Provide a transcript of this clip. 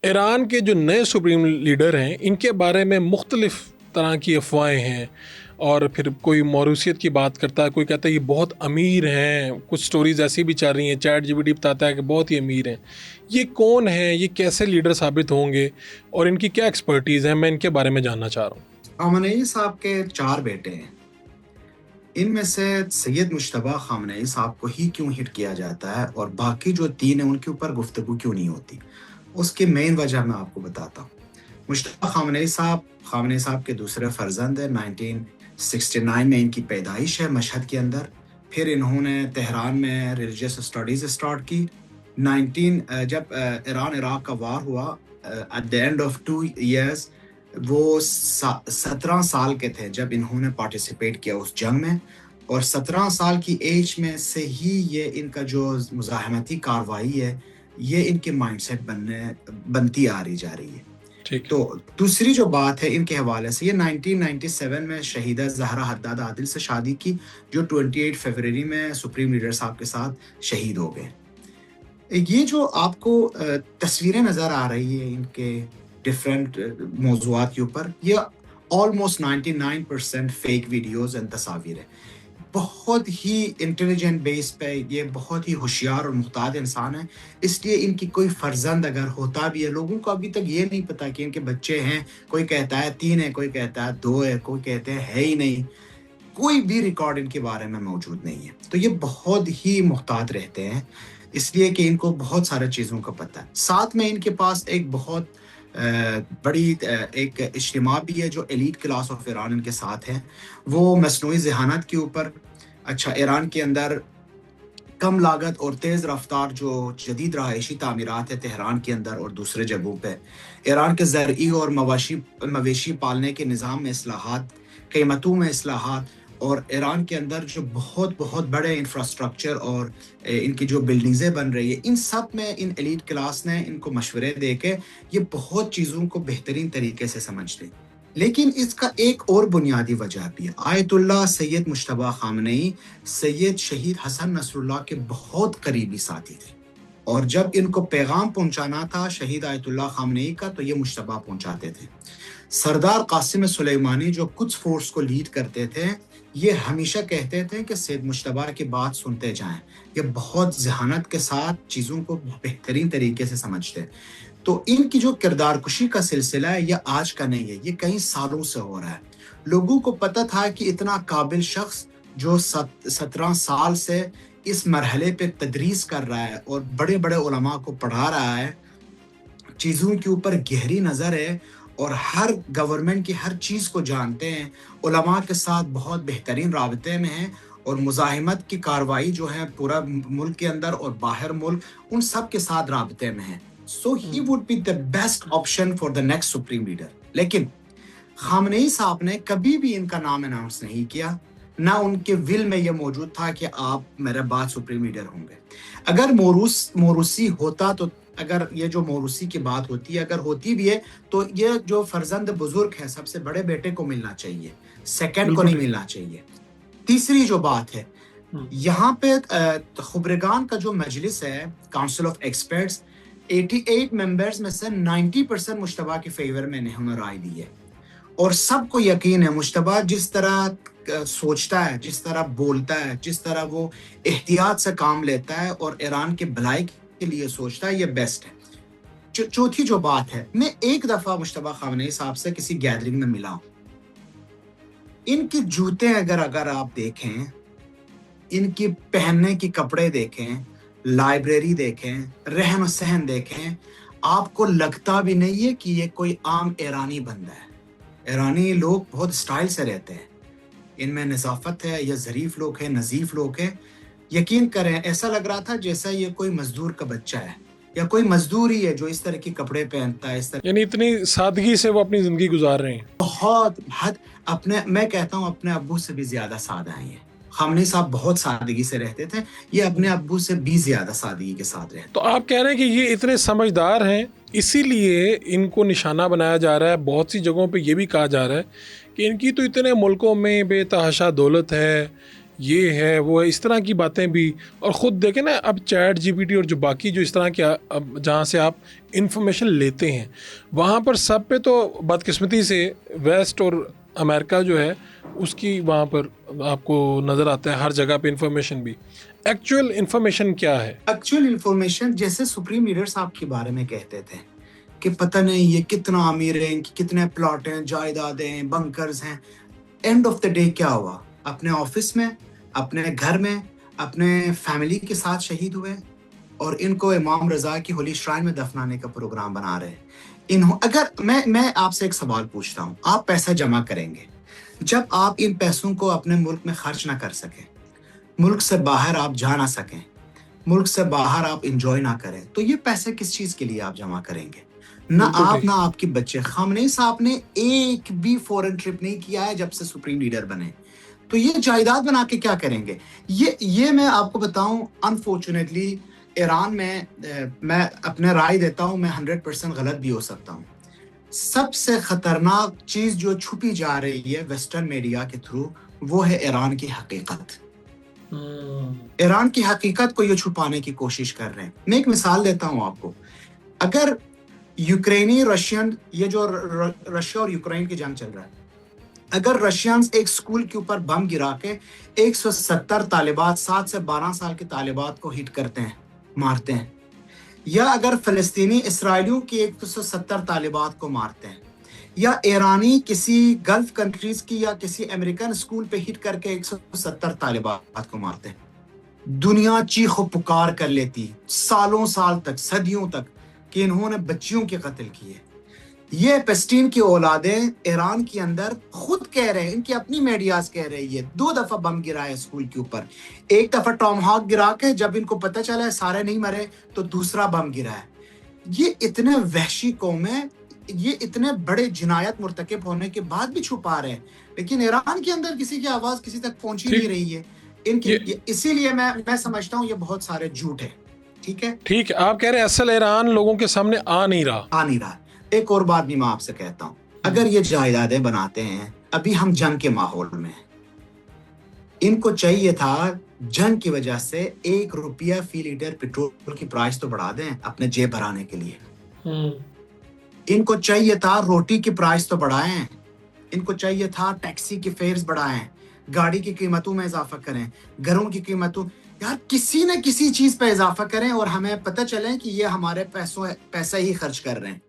ایران کے جو نئے سپریم لیڈر ہیں ان کے بارے میں مختلف طرح کی افواہیں ہیں، اور پھر کوئی موروثیت کی بات کرتا ہے، کوئی کہتا ہے یہ بہت امیر ہیں، کچھ سٹوریز ایسی بھی چل رہی ہیں، چیٹ جی پی ٹی بتاتا ہے کہ بہت ہی امیر ہیں۔ یہ کون ہیں؟ یہ کیسے لیڈر ثابت ہوں گے اور ان کی کیا ایکسپرٹیز ہے؟ میں ان کے بارے میں جاننا چاہ رہا ہوں۔ خامنئی صاحب کے 4 بیٹے ہیں، ان میں سے سید مجتبیٰ خامنئی صاحب کو ہی کیوں ہٹ کیا جاتا ہے اور باقی جو 3 ہیں ان کے اوپر گفتگو کیوں نہیں ہوتی؟ اس کی مین وجہ میں آپ کو بتاتا ہوں۔ مجتبیٰ خامنئی صاحب کے دوسرے فرزند ہیں۔ 1969 میں ان کی پیدائش ہے مشہد کے اندر۔ پھر انہوں نے تہران میں ریلیجیس اسٹڈیز اسٹارٹ کی۔ جب ایران عراق کا وار ہوا، at the end of 2 years, وہ 17 سال کے تھے جب انہوں نے پارٹیسپیٹ کیا اس جنگ میں، اور 17 سال کی ایج میں سے ہی یہ ان کا جو مزاحمتی کاروائی ہے یہ ان کے مائنڈ سیٹ بنتی آ رہی جا رہی ہے۔ ٹھیک ہے۔ تو دوسری جو بات ہے ان کے حوالے سے، یہ 1997 میں شہیدہ زہرا حداد عادل سے شادی کی، جو 28 فروری میں سپریم لیڈر صاحب کے ساتھ شہید ہو گئے۔ یہ جو آپ کو تصویریں نظر آ رہی ہیں ان کے ڈفرینٹ موضوعات کے اوپر، یہ آلموسٹ 99% فیک ویڈیوز اینڈ تصاویر ہیں۔ بہت ہی انٹیلیجنٹ بیس پہ یہ بہت ہی ہوشیار اور محتاط انسان ہے، اس لیے ان کی کوئی فرزند اگر ہوتا بھی ہے، لوگوں کو ابھی تک یہ نہیں پتا کہ ان کے بچے ہیں۔ کوئی کہتا ہے 3 ہے، کوئی کہتا ہے 2 ہے، کوئی کہتے ہیں ہے ہی نہیں۔ کوئی بھی ریکارڈ ان کے بارے میں موجود نہیں ہے۔ تو یہ بہت ہی محتاط رہتے ہیں، اس لیے کہ ان کو بہت سارے چیزوں کا پتہ ہے۔ ساتھ میں ان کے پاس ایک بہت بڑی ایک اجتماع بھی ہے جو ایلیٹ کلاس آف ایران ان کے ساتھ ہے، وہ مصنوعی ذہانت کے اوپر۔ اچھا، ایران کے اندر کم لاگت اور تیز رفتار جو جدید رہائشی تعمیرات ہے تہران کے اندر اور دوسرے جگہوں پہ، ایران کے زرعی اور مویشی پالنے کے نظام میں اصلاحات، قیمتوں میں اصلاحات، اور ایران کے اندر جو بہت بڑے انفراسٹرکچر اور ان کی جو بلڈنگزیں بن رہی ہیں، ان سب میں ان ایلیٹ کلاس نے ان کو مشورے دے کے یہ بہت چیزوں کو بہترین طریقے سے سمجھ لی۔ لیکن اس کا ایک اور بنیادی وجہ بھی ہے۔ آیت اللہ سید مجتبیٰ خامنئی سید شہید حسن نصر اللہ کے بہت قریبی ساتھی تھے، اور جب ان کو پیغام پہنچانا تھا شہید آیت اللہ خامنئی کا تو یہ مجتبیٰ پہنچاتے تھے۔ سردار قاسم سلیمانی جو قدس فورس کو لیڈ کرتے تھے، یہ ہمیشہ کہتے تھے کہ سید مجتبیٰ کی بات سنتے جائیں، یہ بہت ذہانت کے ساتھ چیزوں کو بہترین طریقے سے سمجھتے۔ تو ان کی جو کردار کشی کا سلسلہ ہے یہ آج کا نہیں ہے، یہ کئی سالوں سے ہو رہا ہے۔ لوگوں کو پتہ تھا کہ اتنا قابل شخص جو 17 سال سے اس مرحلے پہ تدریس کر رہا ہے اور بڑے بڑے علماء کو پڑھا رہا ہے، چیزوں کے اوپر گہری نظر ہے اور ہر گورنمنٹ کی ہر چیز کو جانتے ہیں، علماء کے ساتھ بہت بہترین رابطے میں ہیں، اور مزاحمت کی کاروائی جو ہے پورا ملک کے اندر اور باہر ملک ان سب کے ساتھ رابطے میں ہیں۔ So he would be the best option for the next supreme leader۔ لیکن خامنئی صاحب نے کبھی بھی ان کا نام اناؤنس نہیں کیا، نہ ان کے ول میں یہ موجود تھا کہ آپ میرے بعد سپریم لیڈر ہوں گے۔ اگر موروثی ہوتا تو، اگر یہ جو موروثی کی بات ہوتی ہے، اگر ہوتی بھی ہے تو یہ جو فرزند بزرگ ہے سب سے بڑے بیٹے کو ملنا چاہیے، سیکنڈ کو نہیں ملنا چاہیے۔ تیسری جو بات ہے، یہاں پہ خبرگان کا جو مجلس ہے، کاؤنسل آف ایکسپرٹس، 88 ممبرز میں سے 90% مجتبیٰ کے فیور میں انہوں نے رائے دی ہے، اور سب کو یقین ہے مجتبیٰ جس طرح سوچتا ہے، جس طرح بولتا ہے، جس طرح وہ احتیاط سے کام لیتا ہے اور ایران کے بھلائی کے لیے سوچتا ہے، یہ بیسٹ ہے۔ چوتھی جو بات ہے، میں ایک دفعہ مجتبیٰ خامنئی صاحب سے کسی گیدرنگ میں ملا ہوں۔ ان کی جوتے اگر آپ دیکھیں، ان کی پہننے کی کپڑے دیکھیں، لائبریری دیکھیں، رہن و سہن دیکھیں، آپ کو لگتا بھی نہیں ہے کہ یہ کوئی عام ایرانی بندہ ہے۔ ایرانی لوگ بہت سٹائل سے رہتے ہیں، ان میں نظافت ہے، یہ ظریف لوگ ہیں، نظیف لوگ ہیں۔ یقین کریں ایسا لگ رہا تھا جیسا یہ کوئی مزدور کا بچہ ہے یا کوئی مزدور ہی ہے جو اس طرح کے کپڑے پہنتا ہے، اس طرح، یعنی اتنی سادگی سے وہ اپنی زندگی گزار رہے ہیں۔ بہت حد، میں کہتا ہوں اپنے ابو سے بھی زیادہ سادہ ہیں یہ۔ خامنئی صاحب بہت سادگی سے رہتے تھے، یہ اپنے ابو سے بھی زیادہ سادگی کے ساتھ رہتے۔ تو آپ کہہ رہے ہیں کہ یہ اتنے سمجھدار ہیں، اسی لیے ان کو نشانہ بنایا جا رہا ہے۔ بہت سی جگہوں پہ یہ بھی کہا جا رہا ہے کہ ان کی تو اتنے ملکوں میں بے تحاشا دولت ہے، یہ ہے وہ ہے، اس طرح کی باتیں بھی. اور خود دیکھیں نا اب چیٹ جی پی ٹی اور جو باقی جو اس طرح کے جہاں سے آپ انفارمیشن لیتے ہیں وہاں پر سب پہ تو بدقسمتی سے ویسٹ اور امریکہ جو ہے اس کی وہاں پر آپ کو نظر آتا ہے ہر جگہ پہ انفارمیشن بھی. ایکچوئل انفارمیشن کیا ہے؟ ایکچوئل انفارمیشن جیسے سپریم لیڈر صاحب کے بارے میں کہتے تھے کہ پتہ نہیں یہ کتنا امیر ہیں، ان کی کتنے پلاٹ ہیں، جائیدادیں ہیں، بنکرز ہیں. اینڈ آف دا ڈے کیا ہوا؟ اپنے آفس میں، اپنے گھر میں، اپنے فیملی کے ساتھ شہید ہوئے اور ان کو امام رضا کی ہولی شرائن میں دفنانے کا پروگرام بنا رہے ہیں. اگر میں آپ سے ایک سوال پوچھتا ہوں، آپ پیسہ جمع کریں گے، جب آپ ان پیسوں کو اپنے ملک میں خرچ نہ کر سکیں، ملک سے باہر آپ جا نہ سکیں، ملک سے باہر آپ انجوائے نہ کریں، تو یہ پیسے کس چیز کے لیے آپ جمع کریں گے؟ نہ بالکل آپ ٹھیک. نہ آپ کے بچے. خامنئی صاحب نے ایک بھی فورن ٹرپ نہیں کیا ہے جب سے سپریم لیڈر بنے، تو یہ جائیداد بنا کے کیا کریں گے؟ یہ میں آپ کو بتاؤں، انفارچونیٹلی ایران میں اپنے رائے دیتا ہوں، میں 100% غلط بھی ہو سکتا ہوں. سب سے خطرناک چیز جو چھپی جا رہی ہے ویسٹرن میڈیا کے تھرو، وہ ہے ایران کی حقیقت. ایران کی حقیقت کو یہ چھپانے کی کوشش کر رہے ہیں. میں ایک مثال دیتا ہوں آپ کو. اگر یوکرینی رشین، یہ جو رشیا اور یوکرین کی جنگ چل رہا ہے، اگر رشینز ایک سکول کے اوپر بم گرا کے 170 طالبات، 7 سے 12 سال کے طالبات کو ہٹ کرتے ہیں، مارتے ہیں، یا اگر فلسطینی اسرائیلیوں کی 170 طالبات کو مارتے ہیں، یا ایرانی کسی گلف کنٹریز کی یا کسی امریکن سکول پہ ہٹ کر کے 170 طالبات کو مارتے ہیں، دنیا چیخ و پکار کر لیتی سالوں سال تک، صدیوں تک، کہ انہوں نے بچیوں کے قتل کیے. یہ پیسٹین کی اولادیں ایران کے اندر خود کہہ رہے ہیں، ان کی اپنی میڈیاز کہہ رہی ہے، 2 دفعہ بم گرا ہے اسکول کے اوپر. ایک دفعہ ٹام ہاک گرا کے جب ان کو پتہ چلا ہے سارے نہیں مرے تو دوسرا بم گرا ہے. یہ اتنے وحشی قوم ہیں، یہ اتنے بڑے جنایت مرتکب ہونے کے بعد بھی چھپا رہے ہیں، لیکن ایران کے اندر کسی کی آواز کسی تک پہنچی نہیں رہی ہے. اسی لیے میں سمجھتا ہوں یہ بہت سارے جھوٹ ہے. ٹھیک ہے، ٹھیک ہے، آپ کہہ رہے ہیں اصل ایران لوگوں کے سامنے آ نہیں رہا. ایک اور بات بھی میں آپ سے کہتا ہوں. اگر یہ جائیدادیں بناتے ہیں، ابھی ہم جنگ کے ماحول میں ہیں، ان کو چاہیے تھا جنگ کی وجہ سے 1 روپیہ فی لیٹر پیٹرول کی پرائس تو بڑھا دیں اپنے جیب بھرانے کے لیے. ان کو چاہیے تھا روٹی کی پرائس تو بڑھائیں، ان کو چاہیے تھا ٹیکسی کے فیئرز بڑھائیں، گاڑی کی قیمتوں میں اضافہ کریں، گھروں کی قیمتوں، یار کسی نہ کسی چیز پہ اضافہ کریں اور ہمیں پتہ چلے کہ یہ ہمارے پیسہ ہی خرچ کر رہے ہیں.